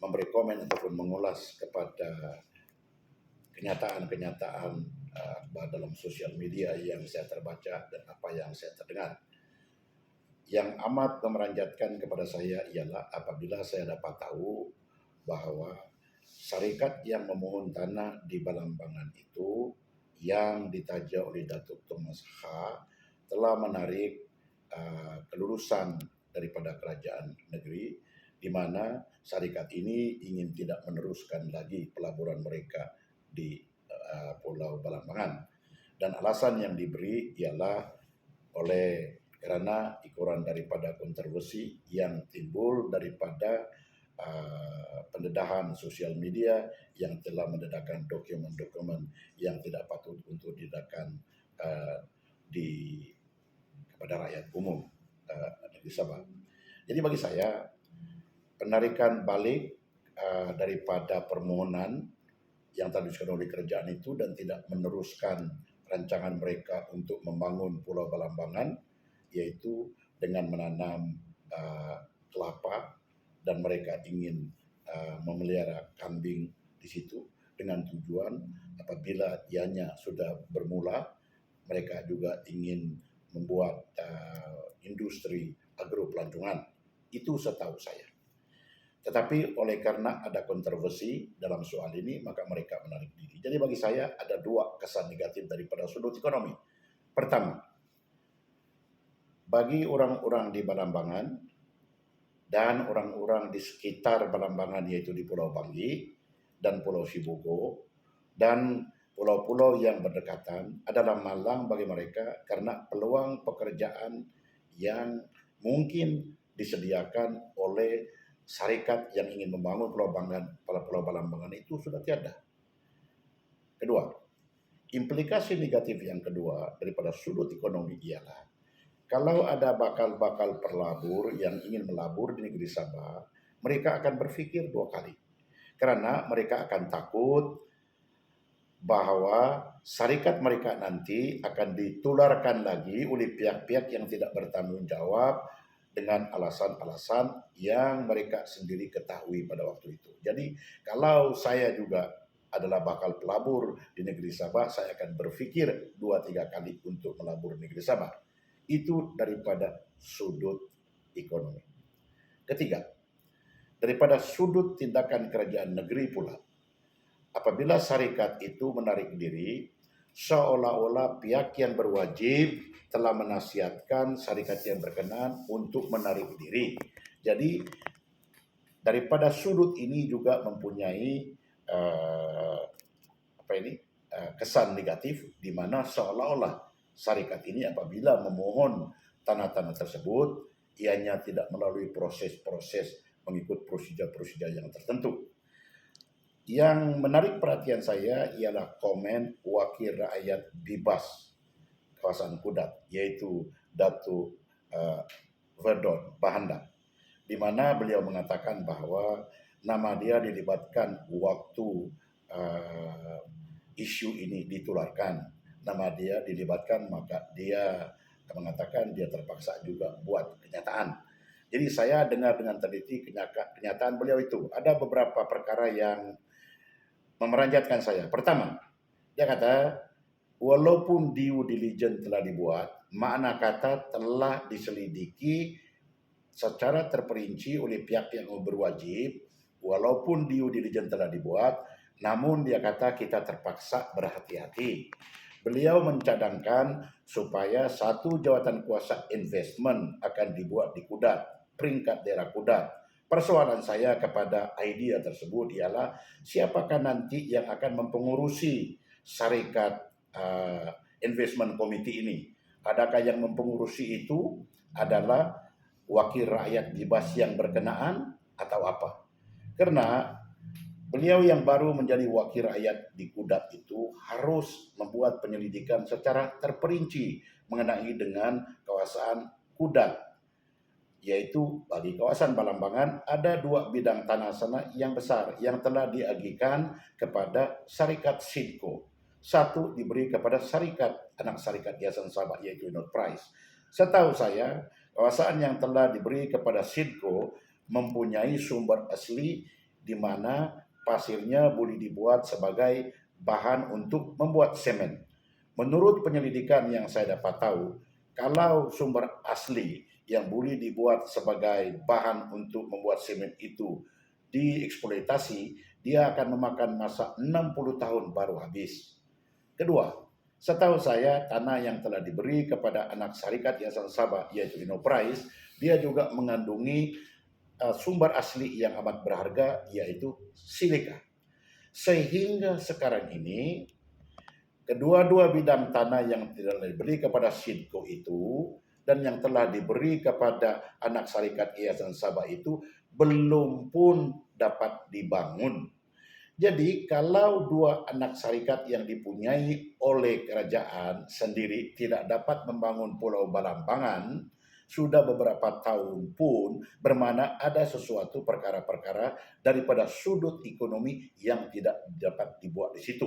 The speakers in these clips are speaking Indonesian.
memberi komen ataupun mengulas kepada kenyataan-kenyataan dalam sosial media yang saya terbaca dan apa yang saya terdengar. Yang amat memeranjatkan kepada saya ialah apabila saya dapat tahu bahwa syarikat yang memohon tanah di Balambangan itu yang ditaja oleh Datuk Thomas H telah menarik kelulusan daripada kerajaan negeri, di mana syarikat ini ingin tidak meneruskan lagi pelaburan mereka di Pulau Balambangan. Dan alasan yang diberi ialah karena ikuran daripada kontroversi yang timbul daripada pendedahan sosial media yang telah mendedahkan dokumen-dokumen yang tidak patut untuk didedahkan kepada rakyat umum negeri Sabah. Jadi bagi saya penarikan balik daripada permohonan yang tadi disebutkan oleh kerajaan itu dan tidak meneruskan rancangan mereka untuk membangun Pulau Balambangan, yaitu dengan menanam kelapa, dan mereka ingin memelihara kambing di situ dengan tujuan apabila ianya sudah bermula, mereka juga ingin membuat industri agropelancongan. Itu setahu saya. Tetapi oleh karena ada kontroversi dalam soal ini, maka mereka menarik diri. Jadi bagi saya ada dua kesan negatif daripada sudut ekonomi. Pertama, bagi orang-orang di Balambangan dan orang-orang di sekitar Balambangan, yaitu di Pulau Banggi dan Pulau Sibuko dan pulau-pulau yang berdekatan, adalah malang bagi mereka karena peluang pekerjaan yang mungkin disediakan oleh syarikat yang ingin membangun Pulau Balambangan itu sudah tiada. Kedua, implikasi negatif yang kedua daripada sudut ekonomi ialah kalau ada bakal-bakal pelabur yang ingin melabur di negeri Sabah, mereka akan berpikir dua kali. Karena mereka akan takut bahwa syarikat mereka nanti akan ditularkan lagi oleh pihak-pihak yang tidak bertanggung jawab dengan alasan-alasan yang mereka sendiri ketahui pada waktu itu. Jadi kalau saya juga adalah bakal pelabur di negeri Sabah, saya akan berpikir 2-3 kali untuk melabur di negeri Sabah. Itu daripada sudut ekonomi. Ketiga, daripada sudut tindakan kerajaan negeri pula, apabila syarikat itu menarik diri, seolah-olah pihak yang berwajib telah menasihatkan syarikat yang berkenan untuk menarik diri. Jadi daripada sudut ini juga mempunyai kesan negatif, di mana seolah-olah syarikat ini apabila memohon tanah-tanah tersebut, ianya tidak melalui proses-proses mengikut prosedur-prosedur yang tertentu. Yang menarik perhatian saya ialah komen wakil rakyat Bibas kawasan Kudat, yaitu Datuk Verdon Bahanda, di mana beliau mengatakan bahwa nama dia dilibatkan waktu isu ini ditularkan. Nama dia dilibatkan, maka dia mengatakan dia terpaksa juga buat kenyataan. Jadi saya dengar dengan teliti kenyataan beliau itu. Ada beberapa perkara yang memeranjatkan saya. Pertama, dia kata, walaupun due diligence telah dibuat, makna kata telah diselidiki secara terperinci oleh pihak yang berwajib, walaupun due diligence telah dibuat, namun dia kata kita terpaksa berhati-hati. Beliau mencadangkan supaya satu jawatan kuasa investment akan dibuat di Kudat, peringkat daerah Kudat. Persoalan saya kepada idea tersebut ialah siapakah nanti yang akan mempengurusi syarikat investment committee ini? Adakah yang mempengurusi itu adalah wakil rakyat Bibas yang berkenaan atau apa? Karena beliau yang baru menjadi wakil rakyat di Kudat itu harus membuat penyelidikan secara terperinci mengenai dengan kawasan Kudat, yaitu bagi kawasan Balambangan ada 2 bidang tanah sana yang besar yang telah diagihkan kepada syarikat Sidco. Satu diberi kepada anak syarikat Yayasan Sabah, yaitu Enterprise. Setahu saya, kawasan yang telah diberi kepada Sidco mempunyai sumber asli di mana pasirnya boleh dibuat sebagai bahan untuk membuat semen. Menurut penyelidikan yang saya dapat tahu, kalau sumber asli yang boleh dibuat sebagai bahan untuk membuat semen itu dieksploitasi, dia akan memakan masa 60 tahun baru habis. Kedua, setahu saya tanah yang telah diberi kepada anak syarikat Yayasan Sabah yaitu Inoprise, dia juga mengandungi sumber asli yang amat berharga yaitu silika. Sehingga sekarang ini kedua-dua bidang tanah yang telah diberi kepada Sidco itu dan yang telah diberi kepada anak syarikat Yayasan Sabah itu belum pun dapat dibangun. Jadi kalau dua anak syarikat yang dipunyai oleh kerajaan sendiri tidak dapat membangun Pulau Balambangan sudah beberapa tahun pun, bermakna ada sesuatu perkara-perkara daripada sudut ekonomi yang tidak dapat dibuat di situ.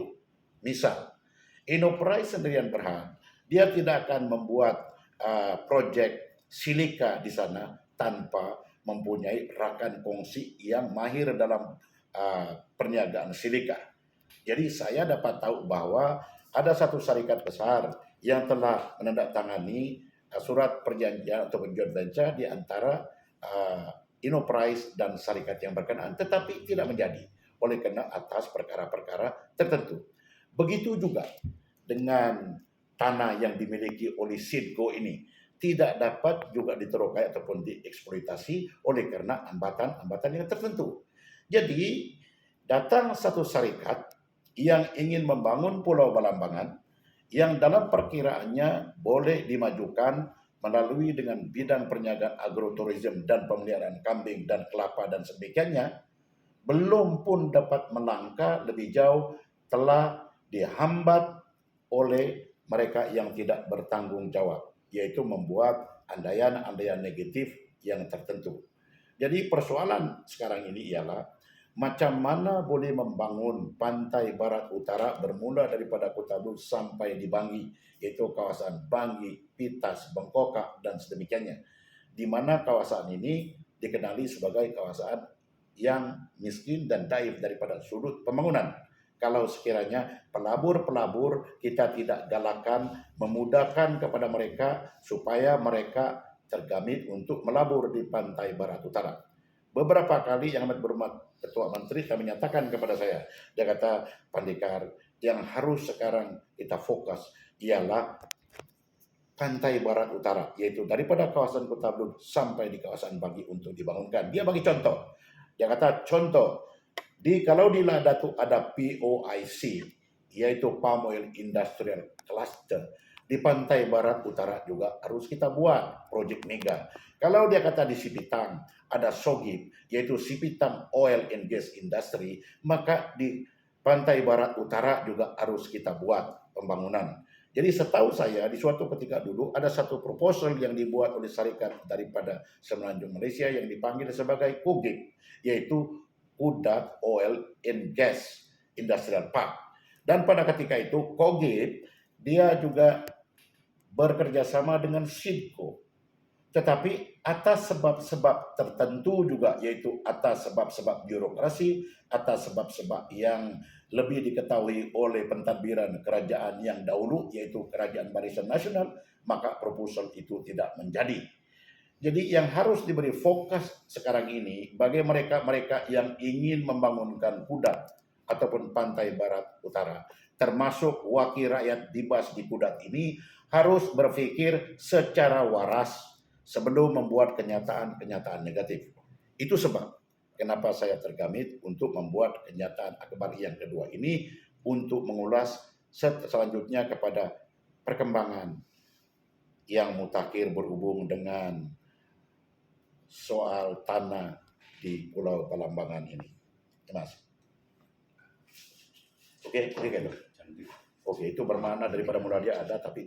Misal, Inoprise sendirian Berhad, dia tidak akan membuat proyek silika di sana tanpa mempunyai rakan kongsi yang mahir dalam perniagaan silika. Jadi saya dapat tahu bahwa ada satu syarikat besar yang telah menandatangani surat perjanjian atau joint venture di antara Inoprise dan syarikat yang berkenaan, tetapi tidak menjadi oleh karena atas perkara-perkara tertentu. Begitu juga dengan tanah yang dimiliki oleh Sidco ini tidak dapat juga diterokai ataupun dieksploitasi oleh karena hambatan-hambatan yang tertentu. Jadi datang satu syarikat yang ingin membangun Pulau Balambangan yang dalam perkiraannya boleh dimajukan melalui dengan bidang perniagaan agroturism dan pemeliharaan kambing dan kelapa dan sebagainya, belum pun dapat melangkah lebih jauh telah dihambat oleh mereka yang tidak bertanggung jawab, yaitu membuat andaian-andaian negatif yang tertentu. Jadi persoalan sekarang ini ialah macam mana boleh membangun pantai barat utara bermula daripada Kota Bulu sampai di Bangi, yaitu kawasan Bangi, Pitas, Bengkokak, dan sedemikiannya. Di mana kawasan ini dikenali sebagai kawasan yang miskin dan daif daripada sudut pembangunan. Kalau sekiranya pelabur-pelabur kita tidak galakan, memudahkan kepada mereka supaya mereka tergamit untuk melabur di pantai barat utara. Beberapa kali yang amat berhormat Ketua Menteri telah menyatakan kepada saya, dia kata, Pandekar, yang harus sekarang kita fokus ialah pantai barat utara, yaitu daripada kawasan Kota Bulu sampai di kawasan Bangi untuk dibangunkan. Dia bagi contoh, dia kata contoh, kalau di Ladatu ada POIC, yaitu Palm Oil Industrial Cluster, di pantai barat utara juga harus kita buat proyek mega. Kalau dia kata di Sipitang ada SOGIP, yaitu Sipitang Oil and Gas Industry, maka di pantai barat utara juga harus kita buat pembangunan. Jadi setahu saya di suatu ketika dulu ada satu proposal yang dibuat oleh syarikat daripada Semenanjung Malaysia yang dipanggil sebagai KOGIP, yaitu Kudat Oil and Gas Industrial Park. Dan pada ketika itu KOGIP dia juga bekerja sama dengan Sidco. Tetapi atas sebab-sebab tertentu juga, yaitu atas sebab-sebab birokrasi, atas sebab-sebab yang lebih diketahui oleh pentadbiran kerajaan yang dahulu, yaitu Kerajaan Barisan Nasional, maka proposal itu tidak menjadi. Jadi yang harus diberi fokus sekarang ini bagi mereka-mereka yang ingin membangunkan Kudat ataupun pantai barat utara, termasuk wakil rakyat Dibas di Kudat ini, harus berpikir secara waras sebelum membuat kenyataan-kenyataan negatif. Itu sebab kenapa saya tergamit untuk membuat kenyataan akbar yang kedua ini, untuk mengulas selanjutnya kepada perkembangan yang mutakhir berhubung dengan soal tanah di Pulau Balambangan ini. Terima kasih. Oke, itu bermakna daripada mula dia ada, tapi